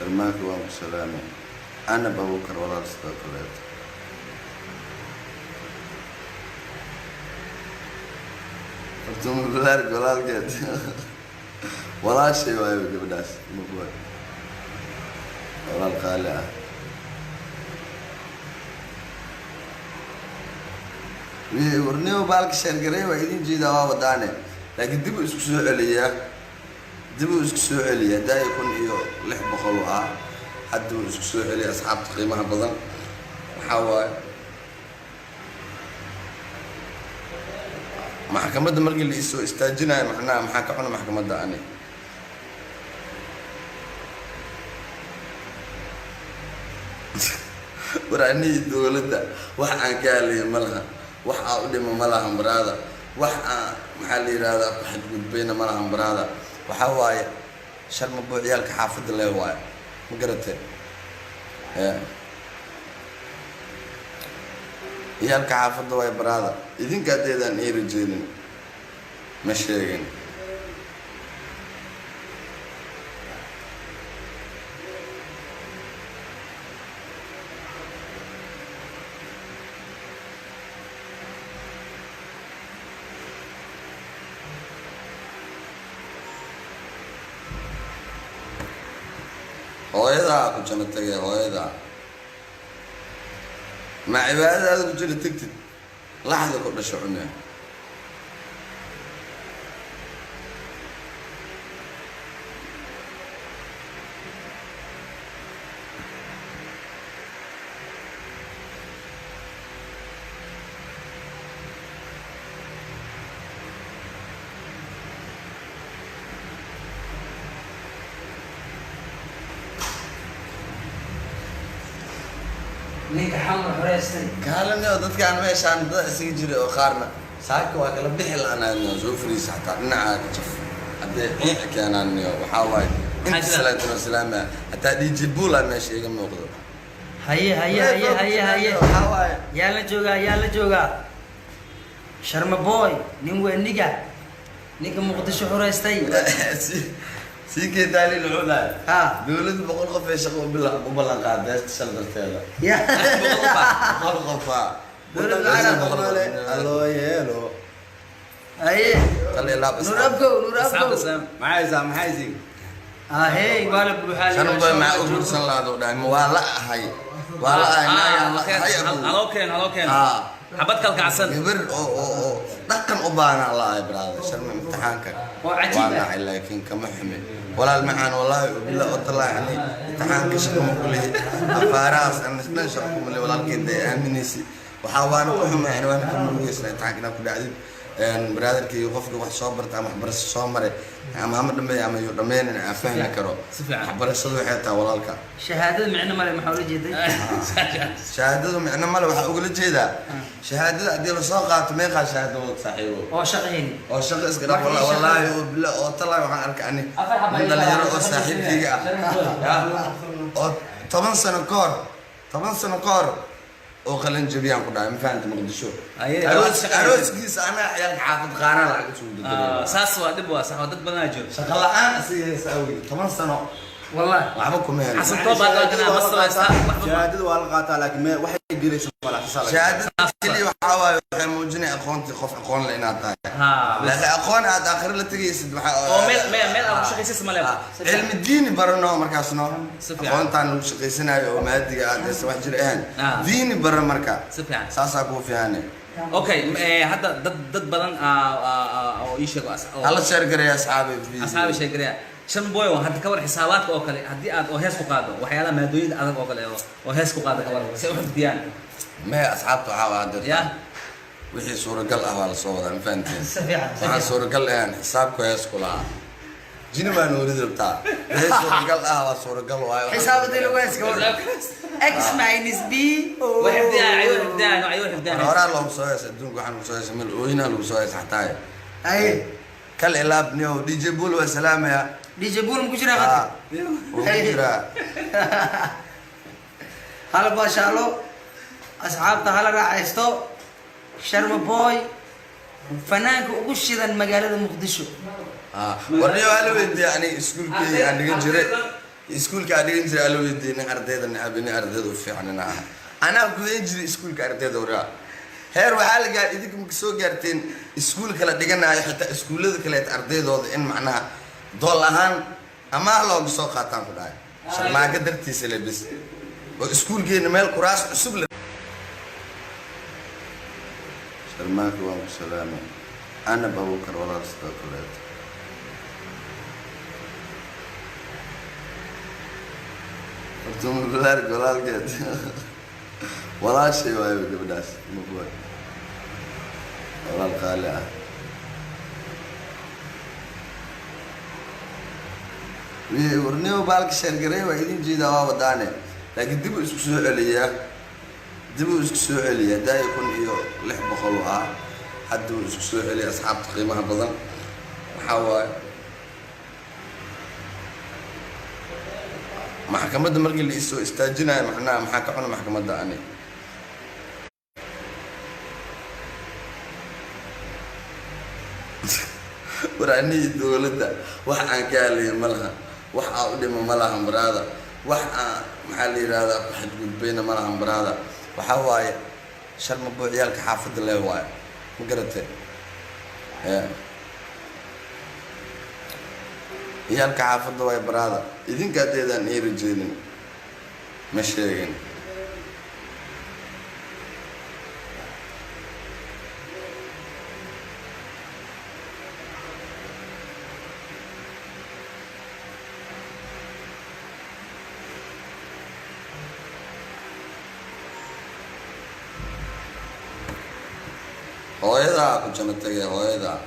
الماك وام سلامي أنا ببكر ولا استقلت أنتم بلارك ولا الجد ولا شيء ما يبي بداس مقبول ولا الخالع ورنيو بالك شرقري وعيدين جيدا وداني لكن دبوا اسكو سو عليا دبوا اسكو سو عليا دا يكون iyo 600 ah hadda isku soo celiya asxaabta qiimaha badan waxa waay maxkamadda markii la soo istaajinayo maxaa ka xun maxkamadda ani warani dawladda wax aan ka helay malaha wax aan u dhimo malaha baraada wax aan maxaa la yiraahdaa ku xadgudbayna malaha baraada waxa waaye sharma buuciyalka xaafadda leh waaye ma garatay yalka xaafadda way baraada idinka adeedan ay rajeelin ma sheegin hooyada ku jana tagay hooyada ma cibaadada ku jira tagtid laxda ku dhasho cunaa ليك حمر حريستي كالني dadka aan meeshaan dad isii jiray oo qaarna saaka waa kala bixi laanaa soo fariis xataa dhinaca jaf hadee in keenan waxa waay inta salaatu wasalaam hatta DJ Bula meesha iga muuqdo هيا يلا جوجا شرم بوي nin weyn niga muqdisho xuraystay سيكي دالي العلا دولد بقول قفا شغل ببلان قاعد سلطتها يا بقول قفا دولد العالم بقول الو يلو اي خلي لابس نورابكو معاي زي هي قال بروحالي شنو بقى مع أقول صلى الله عليه وسلم ولا هاي ولا هاي هلوكين حبتك الكعسل كبر او دقن أبانا الله يا برادر شرم امتحانك وانا لكن كمحمل ولا المعان والله بالله وطلع يعني امتحانك شكم كله أفاراس أنا نشركم اللي ولا الكيد أمنيسي وحاوانا كلهم يعني وانا كم نقول امتحاننا كل عدد برادر كي يوقفك واحد صابر تام حبرس صامرة محمد لما يعمل يومين أنا أفهم كرو حبرس صدق حتى ولا الك شهادة معنا مال محاولة جدا شهادة معنا مال وحقول جدا شهادة دي رصاقة ما يقع شهادة صحيح أو شقين أو شق إسكت والله بالله طلع وحنك عني من اللي يروح صاحب فيك أو 8 سنة كار oo qalin jabiyaan ku dhaay ma fahanti maqdisho aroos kiis ana ayaan xaafad qaana lacag soo diray saas waa dib waa sax dad badan jiro shaqo la'aan asiis awi 10 sano والله waxba kuma helin xasan toba kana mas'uulista shahaadadu waa la qaataa laakiin ma waxay gelayso wala xisaab shahaadada kali waxa waaye waxay muujinay aqoonti qof aqoon la inaad tahay la aqoon aad akhir la tagaysid waxa oo meel aad shaqaysis ma leeyahay cilmi diini barano markaasno aqoontan uu shaqaysanayo oo maadiga aad is wax jir ahaan diini bar marka sifiican saasa ku fiicane okay hadda dad badan oo ii sheego hala share gareey asxaabi share gareey shan boy hadda ka war xisaabaadka oo kale hadii aad oo hees ku qaado waxyaalaha maadooyinka adag oo kale oo hees ku qaado ka war si u xifdiyaan ما أصحابته عوادر يا وحي صورة قل أهوال الصورة فهمتين سفيعة وحي صورة قل يعني حساب كويس كلها جيني ما نريد بتاع هي صورة قل أهوال صورة قل وهاي حساب دلوقتي كمان اكس ماينس بي وحفدان عيون حفدان ورا لهم سويس الدون وحن سويس من وهنا لهم سويس حتى اي كل إلاب نيو دي جي بول وسلام يا دي جي بول مكجرا غادي وكجرا هلا باشالو أصحاب هلا راعيستو شرم بوي فنانك وقشيدا مقالة مقدشو ورنيو هلو انت يعني اسكول كي يعني جري iskuulka adhigan jiray alo weydiinay ardayda nacabini ardayda u fiicnina aha anaa ku heen jiray iskuulka ardayda waraa heer waxaa la gaar idinka marka soo gaarteen iskuul kala dhiganayo xitaa iskuullada kaleet ardaydooda in macnaha dool ahaan amaah looga soo qaataan ku dhahay sharmaaga dartiisa le bis oo iskuulkeena meel kuraas cusub le sharmaaka waan ku salaamay ana babukar walaal sidoo kaleeto hortumugulaar golaalkeed walaashay waayo gabadhaas mabuay walaal qaali ah warniyo baalka sheergaray waa idin jeedaa waa wadaane laakiin dib uu isku soo celiyaa daayo 1600 ah hadda uu isku soo celiyaa asxaabta qiimaha badan waxaa waaye maxkamadda markii la isoo istaajinayo macnaha maxaa ka cuna maxkamadda ani warani dowladda wax aan ka hadlayo ma laha wax aan u dhimo ma laha baraada wax aan maxaa la yiraahdaa ku xadgudbayna ma laha baraada waxaa waaye sharma buu ciyaalka xaafadda lee waaye ma garatay ciyaalka xaafadda waaye baraada idinka adeedaan ii rajeedin ma sheegin hooyadaa ku jana tagay hooyadaa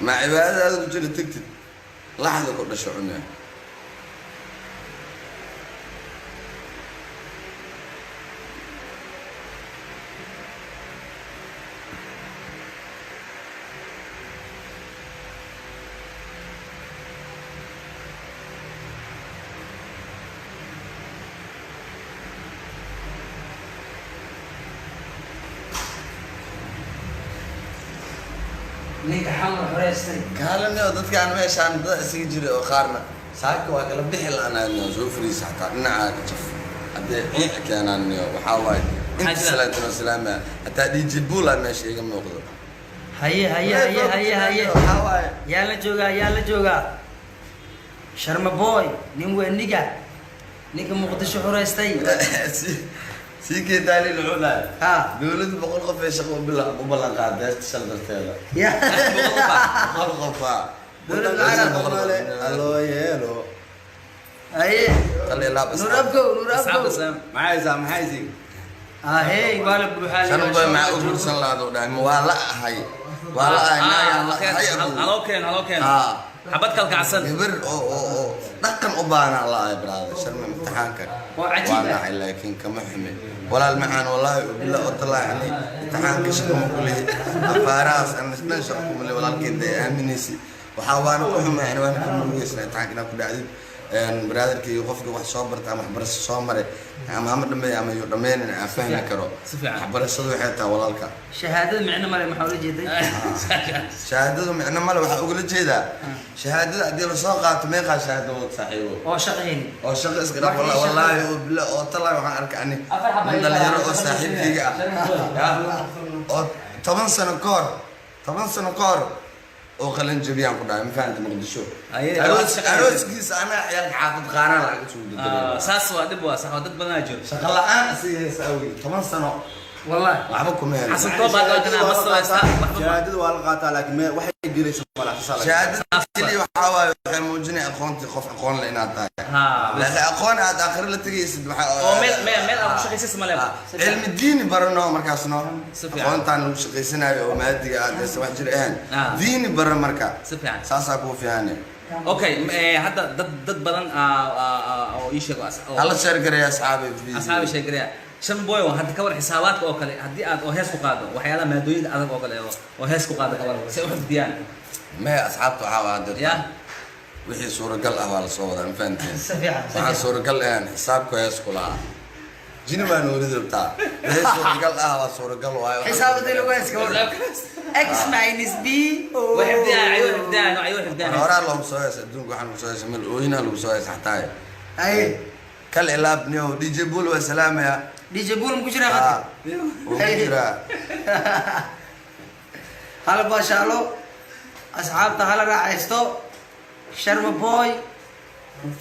ma cibaadadaada ku jana tagtid laxda ku dhasho cune ninka xamar xoreystay kaalaniyo dadkaan meeshaan dad isaga jiray oo qaarna saaka waa kala bixi la-aanayno soo fariisa xataa dhinacaa ka jaf haddee ciid keenaaniyo waxaa waaye inta salaatu wasalaama hataa DJ Bula meesha iga muuqdo haye waxaa waaye yaa la joogaa Sharma boy nin weeniga ninka muqdisho xoreystay سيكي تالي العلا دولد بقول قفا شغل بلا قاعدة تشل درتيلا يا بقول قفا دولد العرب الو يلو اي خلي لابس نور معايزي هي قال بروحالي شنو بقى مع أقول صلى الله عليه وسلم ولا هاي هلو كين حبتك الكعسل كبر او دقن أبانا الله يا برادر شرم امتحانك وانا لكن كمحمي ولا المعان والله بالله وطلع يعني امتحانك شكم كله أفاراس أنا نشركم اللي ولا كده أمنيسي وحاوانا كلهم يعني وانا كلهم يسنا امتحانك كده عديد برادر كي يوقف له واحد صابر تام حبرس صامرة محمد لما يعمل يومين أفهم كرو حبرس صدق حتى ولا الك شهادة معنا ما محاولة جدا شهادة معنا ما له أقول جيدا شهادة أدي رساقة تميقها شهادة صحيحه أو شقين أو شق إسقاط والله بالله أو طلع وحنا يعني من اللي يروح صاحب فيك أو 8 سنة كار وخلينا جبيان كنا ما فهمت مقدشو أروس كيس أنا عيال حافظ قانا لا كتشوف ساسوا دبوا سحودت بناجر شغل أنا أسوي 8 سنة والله وعبكم يعني حسن طبعا لكن مصر شهادة والقاطع لكن ما واحد يجري ولا حصل شهادة اللي وحاول موجني أخوانتي خوف أخوان لنا تاعي لكن أخوان هذا آخر اللي تجي يسد ميل أبو شقيس اسمه له علم الدين برنا مركزنا أخوان تانو شقيسنا وما أدري هذا سواء جريان دين برا مركز سفيان ساسا كوفي هاني اوكي هذا ضد بدن او ايش الله شرقر يا اصحابي اصحابي شرقر shan boy hadda ka war xisaabaadka oo kale hadii aad oo hees ku qaado waxyaalaha maadooyinka adag oo kale oo hees ku qaado ka war si wax diyaan ma asxaabtu waxa waad ya wixii suuragal ah waa la soo wadaa faanteen سفيان waxa suuragal ah xisaabku hees ku lahaa jini baa noolid rabtaa wixii suuragal ah waa suuragal waayo حسابتي لو اسك x minus b horaa loogu soo heesa adduunka waxaan lagu soo heesa meel ooyinaa lagu soo heesa xataa اي kal ilaabniyo dj bull waa salaamaya دي جبول مكشرة خطر jiraa هلا باشالو أصحاب تهلا راعيستو شرم بوي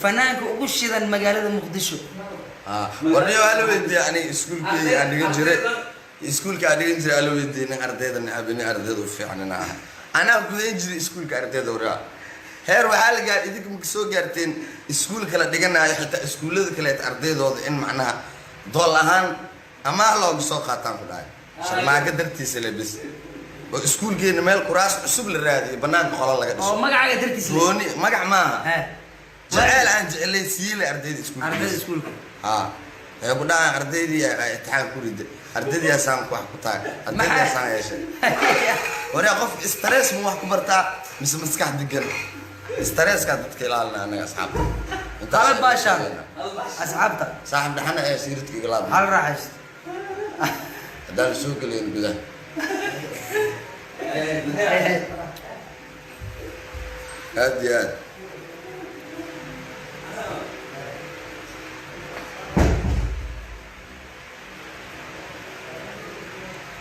فنانك وقشيدا مقالة مقدشو warniyo ala weydiiyey ani iskuulkii aan dhigan jiray iskuulka aan dhigan jiray ala weydiiyey nin ardayda abini ardayda u fiicnina ah anaa gudayn jiray iskuulka ardayda waraa heer waxaa la gaar idinka ma soo gaarteen iskuulka la dhiganayo xitaa iskuullada kaleet ardaydooda in macnaha dool ahaan amaah looga soo qaataan ku dhahay sharmaaga dartiisa le bis oo iskuulkeena meel kuraas cusub la raadiyo banaanka qola laga dhiso أو مقعة دركي سلي gooni magac maaha ها jaceyl aan jeclay siile ardayda iskuulka أنا سكول ها ee ku dhacan ardaydii imtixaan ku riday ardaydiyaasaan wax ku tahay ardaydiyaasaan yeeshay waraa qof stress ma wax ku bartaa mise maskax degan stresska dadka ilaalina anaga asxaabta هلا باشالو أصحابته saaxib dhaxana ee siiradka igalaad هلا راعيست haddaan soo gelayn gudaha aad iyo aad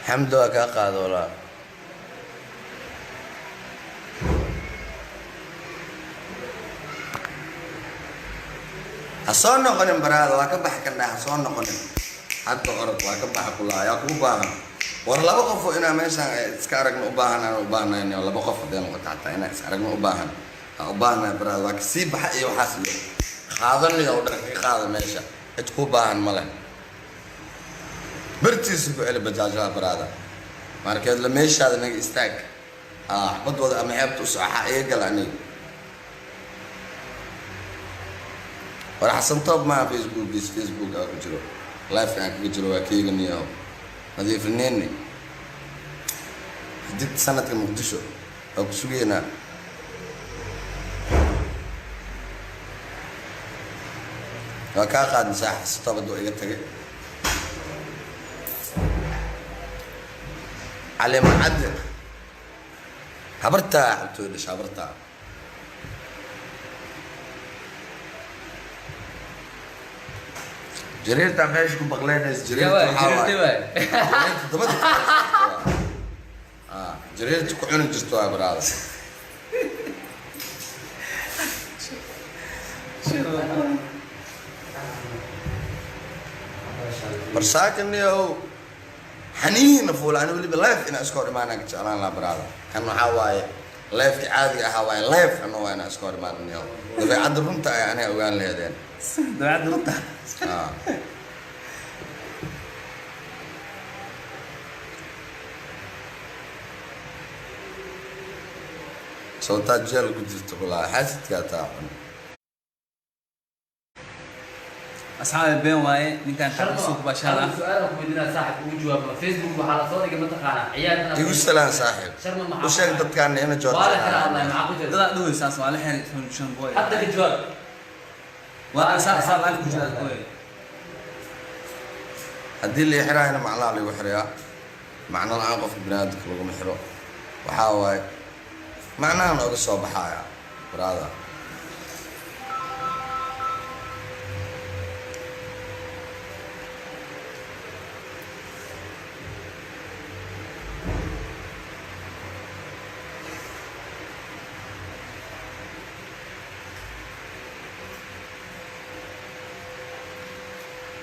xamdi waa kaa qaado walaa ha soo noqonin baraada waa ka baxa kandhaa ha soo noqonin hadda orod waa ka baxa kulaa yaa kuu baahan war laba qofoo inaa meeshaan iska aragna u baahan aan u baahnayn oo laba qof hadday noqoto hataa inaa is aragna u baahan aan u baahnahay baraada waa kasii baxa iyo waxaas iyo qaadanayo oo dhan ka qaada meesha cid kuu baahan ma leh bartiisa ku celi bajaajada baraada markeed la meeshaada naga istaag xabadooda ama xeebta u soxa iga gal aniga war xasan toob maa facebook aa ku jiro live aan kaga jiro waa keeganiyaho nadiifineyni dib sanadka muqdisho waa ku sugeynaa waa kaa qaadaysaa xasan toob hadduu iga tagay علي معدل حبرتها حبتو ليش حبرتها جريرتها ماشي كم بغلينس جريرتها كعون جستوها براد برساكني هو حنين فول أنا ولي بلايف أنا أسكور ما أنا كتشالان لا برادا كانوا حواي لايف عادي حواي لايف أنا وأنا أسكور ما أنا اليوم دفع عند رنتا أنا وقال لي هذين دفع عند رنتا صوتات جل كنت تقولها حاسد كاتاعن أصحاب البين واي نكان تحسوك بشارة سؤالك ودنا صاحب وجواب فيسبوك وحالا صوتك ما تقانا عيالنا يقول سلام صاحب وش يقدر كان هنا جواب ولا كلام الله معك وجه لا دوي ساس ولا حين شون بوي حتى الجواب وانا صار لك وجه بوي هدي اللي يحرا هنا مع الله اللي يحرا معناه الآن قف بنادك لو محرو وحاواي معناه أنا أقصى بحايا برادا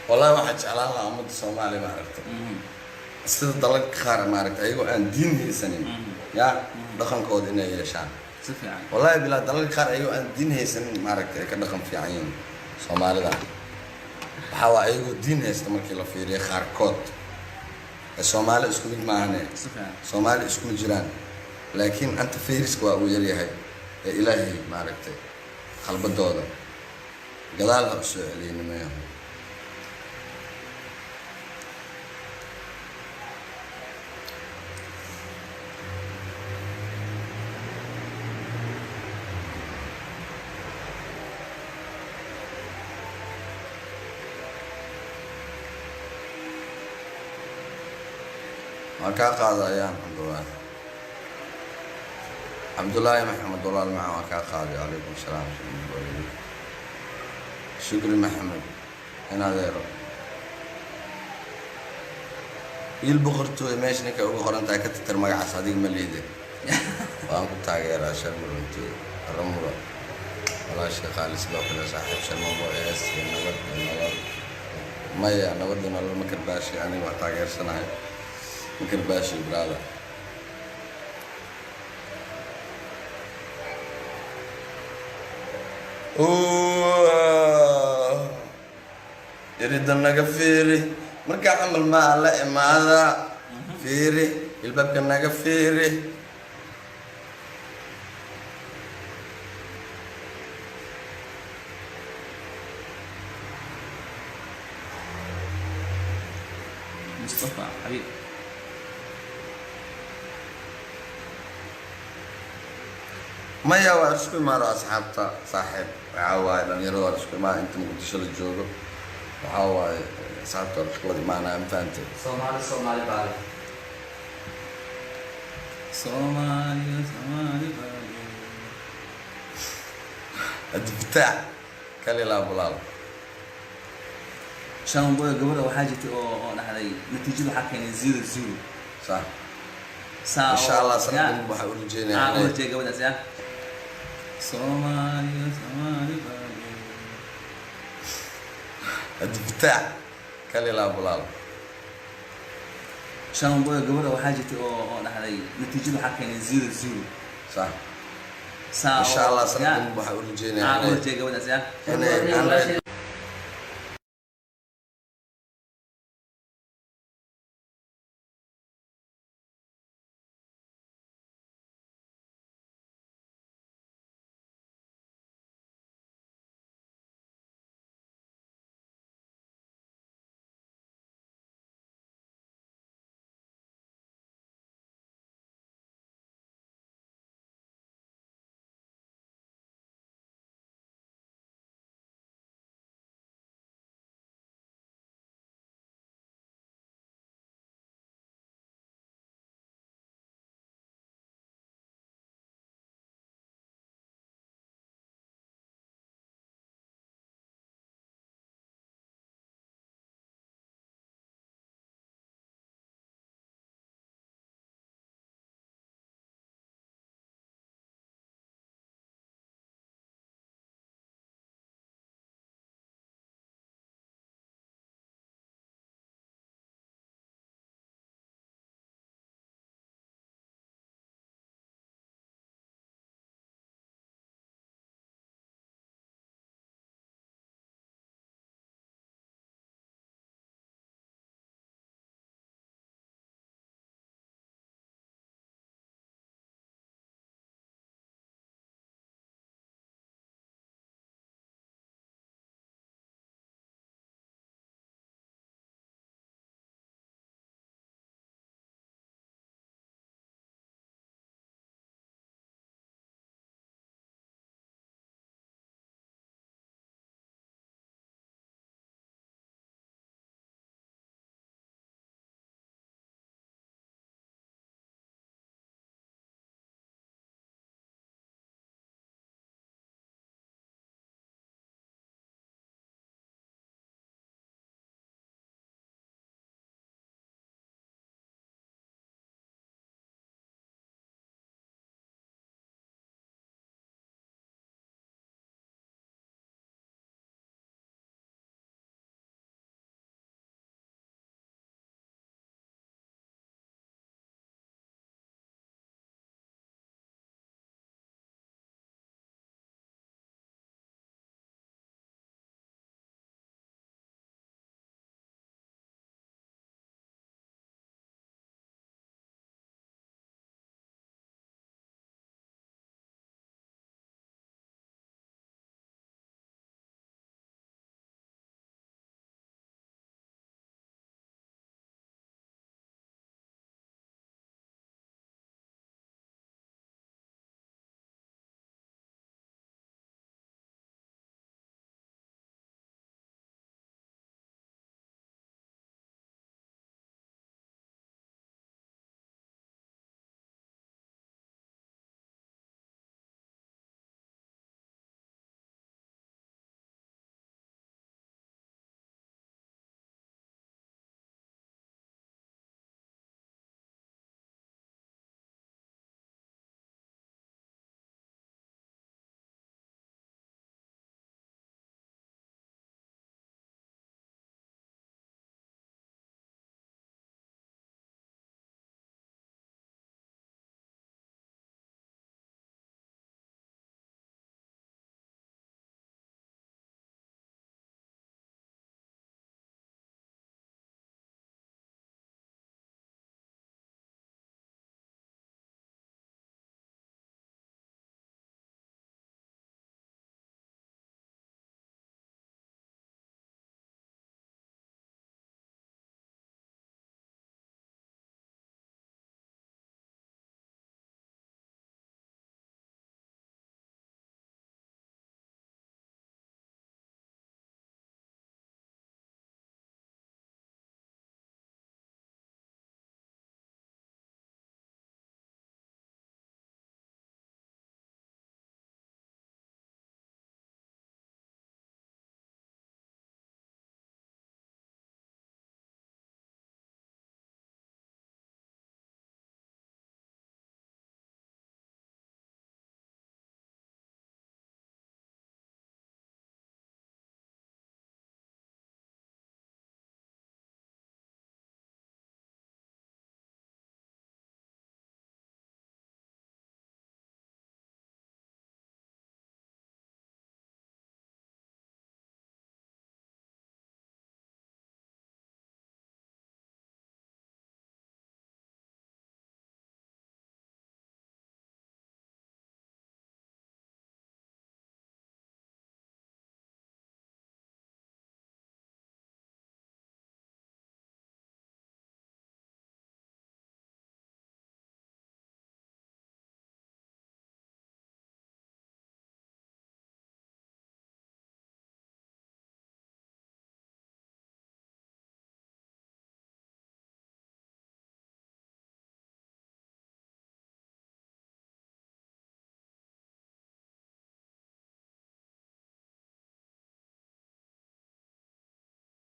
والله واحد على الله أمد الصومالي ما عرفته سيد ضلك خار ما عرفت أيوة أن دين هي سنين يا دخن كود إنه يشان والله بلا ضلك خار أيوة أن دين هي سنين ما عرفت كدخن في عين صومالي ده حوا أيوة دين هي استمر كلا في ري خار كود الصومالي اسكو معنا صومالي اسكو جيران لكن أنت فيرس كوا ويري هاي إلهي ما عرفت خلب الدودة قلالها بسؤالين ما يهم ما كان قاضي أيام عبد الله محمد والله المعه ما كان قاضي. عليكم السلام ورحمة الله وبركاته. شكري محمد هنا غيره يلبقرتو ماشي نكا وقرن تا كتر مقع صديق مليده وان كنت غير عشان مرنتو الرمله والله شيخ خالد سباق له صاحب شرم ابو اس نود مايا نود والله ما كرباشي يعني وقت غير سنه ما كرباشي برادا يريد أن نقفيري مركا عمل ما لا ماذا فيري الباب كان نقفيري مصطفى حبيبي ما يا واسكو ما رأى أصحابته صاحب عواي لأن يروى اسكو ما أنت ما كنتش الجوجو وعواي أصحابته الخلق معنا أنت Somali bale. Somali الدفتاع كلي لا بلال شان بوي قبل وحاجتي او نحدي نتيجه حكين 0-0 صح ساعة إن شاء الله سنقوم بحاول جينا أول شيء قبل أسيا Somali الدفتاع كلي لا بلال شان بوي قبل وحاجتي او نحدي نتيجه حكين 0-0 صح ساعة إن شاء الله سنقوم بحول جينا أول شيء قبل أسيا أنا